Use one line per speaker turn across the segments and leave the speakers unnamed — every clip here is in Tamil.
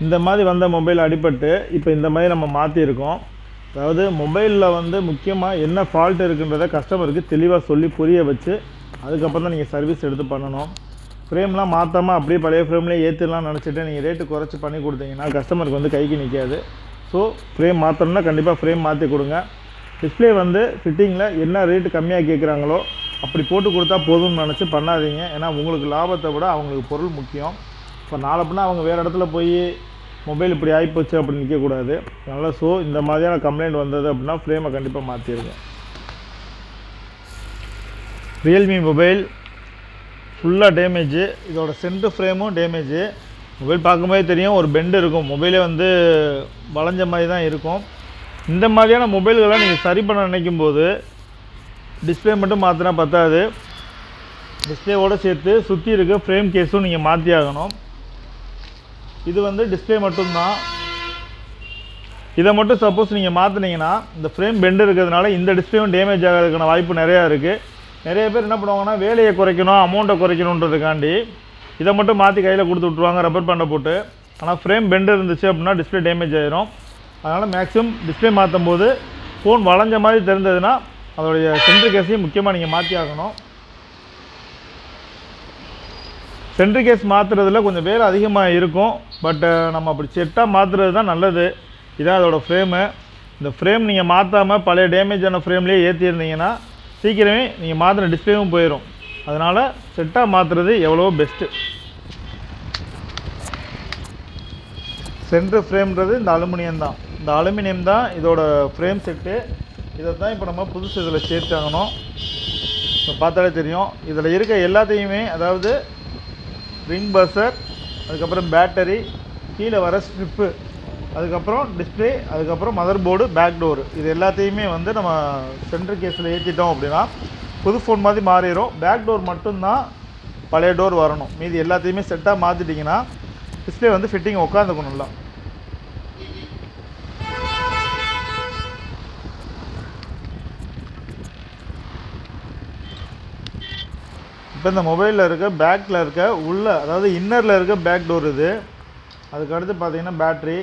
இந்த மாதிரி வந்த மொபைல் அடிபட்டு இப்போ இந்த மாதிரி நம்ம மாற்றிருக்கோம். அதாவது மொபைலில் வந்து முக்கியமாக என்ன ஃபால்ட் இருக்குன்றதை கஸ்டமருக்கு தெளிவாக சொல்லி புரிய வச்சு அதுக்கப்புறம் தான் நீங்கள் சர்வீஸ் எடுத்து பண்ணணும். ஃப்ரேம்லாம் மாற்றாமல் அப்படியே பழைய ஃப்ரேம்லேயே ஏற்றிடலாம்னு நினச்சிட்டு நீங்கள் ரேட்டு குறைச்சி பண்ணி கொடுத்தீங்கன்னா கஸ்டமருக்கு வந்து கைக்கு நிற்காது. ஸோ ஃப்ரேம் மாற்றணும்னா கண்டிப்பாக ஃப்ரேம் மாற்றி கொடுங்க. டிஸ்பிளே வந்து ஃபிட்டிங்கில் என்ன ரேட்டு கம்மியாக கேட்குறாங்களோ அப்படி போட்டு கொடுத்தா போதும்னு நினச்சி பண்ணாதீங்க. ஏன்னா உங்களுக்கு லாபத்தை விட அவங்களுக்கு பொருள் முக்கியம். இப்போ நாளைப்பின்னா அவங்க வேறு இடத்துல போய் மொபைல் இப்படி ஆகிப்போச்சு அப்படின்னு நிற்கக்கூடாது. அதனால் ஸோ இந்த மாதிரியான கம்ப்ளைண்ட் வந்தது அப்படின்னா ஃப்ரேமை கண்டிப்பாக மாற்றிடுங்க. ரியல்மி மொபைல் ஃபுல்லாக டேமேஜு. இதோட சென்டர் ஃப்ரேமும் டேமேஜு. மொபைல் பார்க்கும்போதே தெரியும் ஒரு பெண்டு இருக்கும். மொபைலே வந்து வளைஞ்ச மாதிரி தான் இருக்கும். இந்த மாதிரியான மொபைல்களை நீங்கள் சரி பண்ண நினைக்கும் போது டிஸ்பிளே மட்டும் மாற்றினா பத்தாது. டிஸ்பிளேவோடு சேர்த்து சுற்றி இருக்க ஃப்ரேம் கேஸும் நீங்கள் மாற்றி ஆகணும். இது வந்து டிஸ்பிளே மட்டும்தான். இதை மட்டும் சப்போஸ் நீங்கள் மாற்றினீங்கன்னா இந்த ஃப்ரேம் பெண்டு இருக்கிறதுனால இந்த டிஸ்பிளேவும் டேமேஜ் ஆகிறதுக்கான வாய்ப்பு நிறையா இருக்குது. நிறைய பேர் என்ன பண்ணுவாங்கன்னா வேலையை குறைக்கணும், அமௌண்ட்டை குறைக்கணுன்றதுக்காண்டி இதை மட்டும் மாற்றி கையில் கொடுத்து விட்ருவாங்க ரப்பர் பேண்டை போட்டு. ஆனால் ஃப்ரேம் பெண்டு இருந்துச்சு அப்படின்னா டிஸ்பிளே டேமேஜ் ஆகிரும். அதனால் மேக்ஸிமம் டிஸ்பிளே மாற்றும் போது ஃபோன் வளைஞ்ச மாதிரி தெரிஞ்சதுன்னா அதோடைய சென்ட்ரு கேஸையும் முக்கியமாக நீங்கள் மாற்றி ஆகணும். சென்ட்ரு கேஸ் மாற்றுறதுல கொஞ்சம் வேலை அதிகமாக இருக்கும். பட் நம்ம அப்படி செட்டாக மாற்றுறது தான் நல்லது. இதான் அதோட ஃப்ரேமு. இந்த ஃப்ரேம் நீங்கள் மாற்றாமல் பழைய டேமேஜான ஃப்ரேம்லேயே ஏற்றிருந்தீங்கன்னா சீக்கிரமே நீங்கள் மாற்றின டிஸ்பிளேவும் போயிடும். அதனால் செட்டாக மாற்றுறது எவ்வளோ பெஸ்ட்டு. சென்ட்ரு ஃப்ரேம்ன்றது இந்த அலுமினியம் தான். இந்த அலுமினியம் தான் இதோட ஃப்ரேம் செட்டு. இதை தான் இப்போ நம்ம புதுசு இதில் சேர்த்தாகணும். இப்போ பார்த்தாலே தெரியும் இதில் இருக்க எல்லாத்தையுமே, அதாவது ரிங் பஸர், அதுக்கப்புறம் பேட்டரி, கீழே வர ஸ்ட்ரிப்பு, அதுக்கப்புறம் டிஸ்பிளே, அதுக்கப்புறம் மதர் போர்டு, பேக் டோரு, இது எல்லாத்தையுமே வந்து நம்ம சென்ட்ரு கேஸில் ஏற்றிட்டோம் அப்படின்னா புது ஃபோன் மாதிரி மாறிடும். பேக் டோர் மட்டும்தான் பழைய டோர் வரணும். மீதி எல்லாத்தையுமே செட்டாக மாற்றிட்டிங்கன்னா டிஸ்பிளே வந்து ஃபிட்டிங் உட்காந்துக்கணும் நல்லா. இப்போ இந்த மொபைலில் இருக்க பேக்கில் இருக்க உள்ள, அதாவது இன்னரில் இருக்க பேக் டோர் இது. அதுக்கடுத்து பார்த்தீங்கன்னா பேட்டரி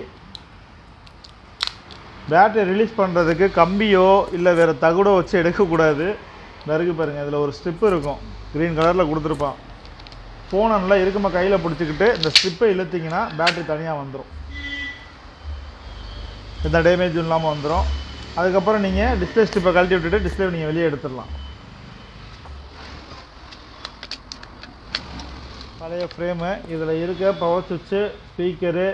ரிலீஸ் பண்ணுறதுக்கு கம்பியோ இல்லை வேறு தகுடோ வச்சு எடுக்கக்கூடாது. நறுக்கு பாருங்கள், இதில் ஒரு ஸ்ட்ரிப்பு இருக்கும், க்ரீன் கலரில் கொடுத்துருப்பான். ஃபோனை நல்லா இருக்குமா கையில் பிடிச்சிக்கிட்டு இந்த ஸ்ட்ரிப்பை இழுத்திங்கன்னா பேட்டரி தனியாக வந்துடும். எந்த டேமேஜும் இல்லாமல் வந்துடும். அதுக்கப்புறம் நீங்கள் டிஸ்பிளே ஸ்ட்ரிப்பை கழட்டி விட்டுட்டு டிஸ்பிளே நீங்கள் வெளியே எடுத்துடலாம். பழைய ஃப்ரேமு, இதில் இருக்க பவர் சுவிட்சு, ஸ்பீக்கரு,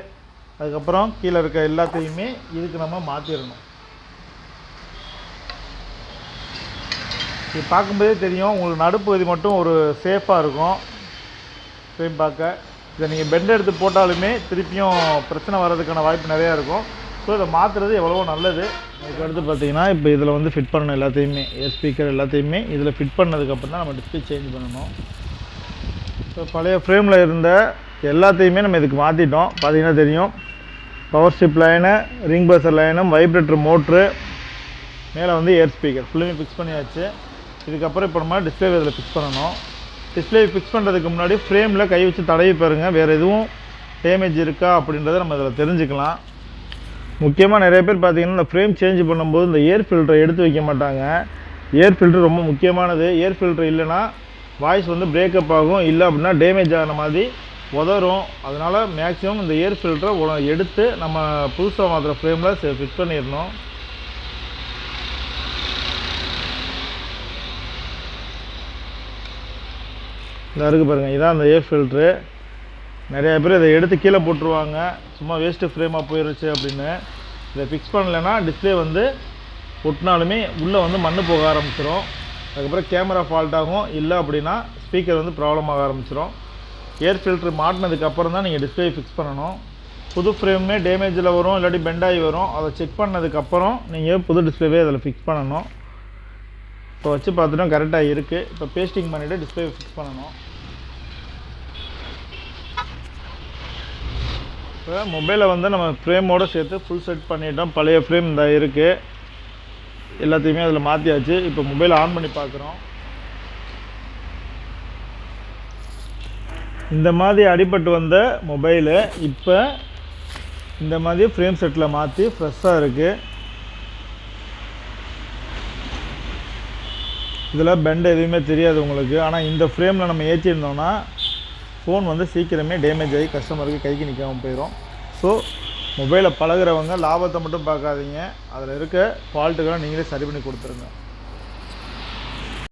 அதுக்கப்புறம் கீழே இருக்க எல்லாத்தையுமே இதுக்கு நம்ம மாற்றிடணும். இது பார்க்கும்போதே தெரியும் உங்களுக்கு நடுப்பகுதி மட்டும் ஒரு சேஃபாக இருக்கும் ஃப்ரேம் பார்க்க. இதை நீங்கள் பெண்ட் எடுத்து போட்டாலுமே திருப்பியும் பிரச்சனை வர்றதுக்கான வாய்ப்பு நிறையா இருக்கும். ஸோ இதை மாற்றுறது எவ்வளவோ நல்லது. அதுக்கடுத்து பார்த்தீங்கன்னா இப்போ இதில் வந்து ஃபிட் பண்ணணும் எல்லாத்தையுமே, ஏர் ஸ்பீக்கர் எல்லாத்தையுமே இதில் ஃபிட் பண்ணதுக்கப்புறம் தான் நம்ம டிஸ்பிளே சேஞ்ச் பண்ணணும். ஸோ பழைய ஃப்ரேமில் இருந்த எல்லாத்தையுமே நம்ம இதுக்கு மாற்றிட்டோம். பார்த்தீங்கன்னா தெரியும் power strip line, ring buzzer line, vibrator motor, மேலே வந்து ஏர் ஸ்பீக்கர் ஃபுல்லுமே ஃபிக்ஸ் பண்ணியாச்சு. இதுக்கப்புறம் இப்போ நம்ம டிஸ்பிளே இதில் ஃபிக்ஸ் பண்ணணும். டிஸ்பிளே ஃபிக்ஸ் பண்ணுறதுக்கு முன்னாடி ஃப்ரேமில் கை வச்சு தடவி பாருங்கள் வேறு எதுவும் டேமேஜ் இருக்கா அப்படின்றத நம்ம இதில் தெரிஞ்சுக்கலாம். முக்கியமாக நிறைய பேர் பார்த்திங்கன்னா இந்த ஃப்ரேம் சேஞ்ச் பண்ணும்போது இந்த ஏர் ஃபில்டரை எடுத்து வைக்க மாட்டாங்க. ஏர் ஃபில்டர் ரொம்ப முக்கியமானது. ஏர் ஃபில்டர் இல்லைன்னா வாய்ஸ் வந்து பிரேக்கப் ஆகும், இல்லை அப்படின்னா டேமேஜ் ஆகிற மாதிரி உதறும். அதனால் மேக்ஸிமம் இந்த ஏர் ஃபில்டரை எடுத்து நம்ம புதுசாக மாற்றுற ஃப்ரேமில் ஃபிட் பண்ணிடணும். இந்த இருக்குது பாருங்கள், இதான் அந்த ஏர் ஃபில்ட்ரு. நிறையா பேர் இதை எடுத்து கீழே போட்டுருவாங்க, சும்மா வேஸ்ட்டு ஃப்ரேமாக போயிடுச்சு அப்படின்னு. இதை ஃபிக்ஸ் பண்ணலைன்னா டிஸ்பிளே வந்து ஒட்டினாலுமே உள்ளே வந்து மண் போக ஆரம்பிச்சிடும். அதுக்கப்புறம் கேமரா ஃபால்ட் ஆகும், இல்லை அப்படின்னா ஸ்பீக்கர் வந்து ப்ராப்ளம் ஆக ஆரம்பிச்சிடும். ஏர் ஃபில்ட்ரு மாட்டினதுக்கப்புறம் தான் நீங்கள் டிஸ்பிளே ஃபிக்ஸ் பண்ணணும். புது ஃப்ரேமே டேமேஜில் வரும், இல்லாட்டி பெண்டாகி வரும். அதை செக் பண்ணதுக்கப்புறம் நீங்கள் புது டிஸ்பிளேவே அதில் ஃபிக்ஸ் பண்ணணும். இப்போ வச்சு பார்த்துட்டோம் கரெக்டாக இருக்குது. இப்போ பேஸ்டிங் பண்ணிவிட்டு டிஸ்பிளே ஃபிக்ஸ் பண்ணணும். இப்போ மொபைலை வந்து நம்ம ஃப்ரேமோடு சேர்த்து ஃபுல் செட் பண்ணிட்டோம். பழைய ஃப்ரேம் இந்த இருக்குது, எல்லாத்தையுமே அதில் மாற்றியாச்சு. இப்போ மொபைல் ஆன் பண்ணி பார்க்குறோம். இந்த மாதிரி அடிபட்டு வந்த மொபைலு இப்போ இந்த மாதிரி ஃப்ரேம் செட்டில் மாற்றி ஃப்ரெஷ்ஷாக இருக்குது. இதில் பெண்ட் எதுவுமே தெரியாது உங்களுக்கு. ஆனால் இந்த ஃப்ரேமில் நம்ம ஏற்றிருந்தோம்னா ஃபோன் வந்து சீக்கிரமே டேமேஜ் ஆகி கஸ்டமருக்கு கைக்கு நிற்காமல் போயிடும். ஸோ மொபைலை பழகிறவங்க லாபத்தை மட்டும் பார்க்காதீங்க, அதில் இருக்க ஃபால்ட்டுகளை நீங்களே சரி பண்ணி கொடுத்துருங்க.